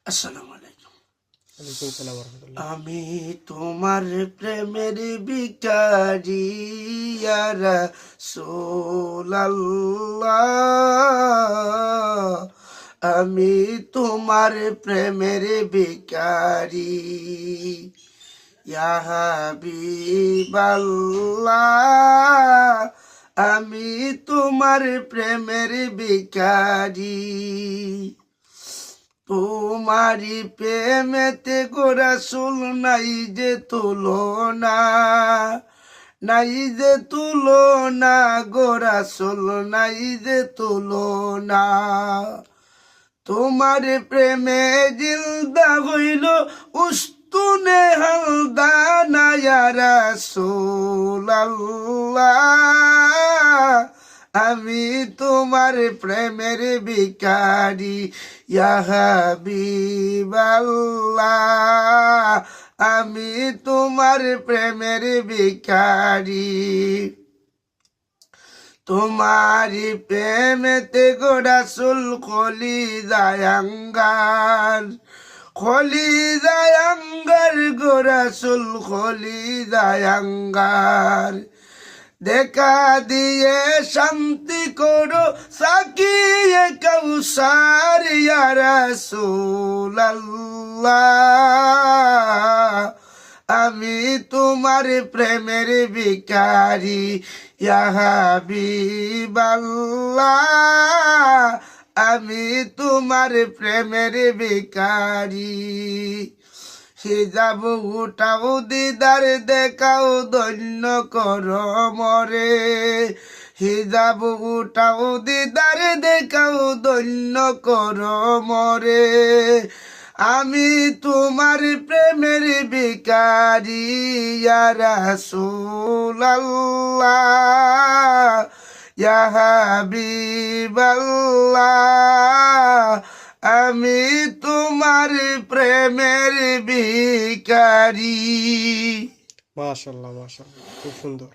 আসসালামু আলাইকুম। ওয়ালাইকুম সালাম ওয়া রাহমাতুল্লাহ। আমি তোমার প্রেমের ভিখারি ইয়া রাসূলুল্লাহ, আমি তোমার প্রেমের ভিখারি ইয়া হাবিবাল্লাহ, আমি তোমার প্রেমের ভিখারি। তোমারি প্রেমেতে গো রাসূল নাই যে তুলনা, নাই যে তুলনা গো রাসূল, নাই যে তুলনা। তোমার প্রেমে জিলদা হইল উস্তুনে হালদা না ইয়া রাসূলুল্লাহ, আমি তোমার প্রেমের ভিখারি ইয়া হাবিবাল্লাহ, আমি তোমার প্রেমের ভিখারি। তোমারি প্রেমেতে গো রাসূল কলিজায় আঙ্গার, কলিজায় আঙ্গার গো রাসূল, কলিজায় আঙ্গার। দেখা দিয়ে শান্তি করো সাকিয়ে কাউসার ইয়া রাসূলুল্লাহ, আমি তোমার প্রেমের ভিখারি ইয়া হাবিবাল্লাহ, আমি তোমার প্রেমের ভিখারি। হিজাব উঠাও দিদার দেখাও ধন্য কর মরে, হিজাব উঠাও দিদার দেখাও ধন্য কর মরে, আমি তোমার প্রেমের ভিখারি ইয়া রাসূলুল্লাহ, ইয়া হাবিবাল্লাহ, আমি তোমার প্রেমের ভিখারি। মাশাআল্লাহ মাশাআল্লাহ, খুব সুন্দর।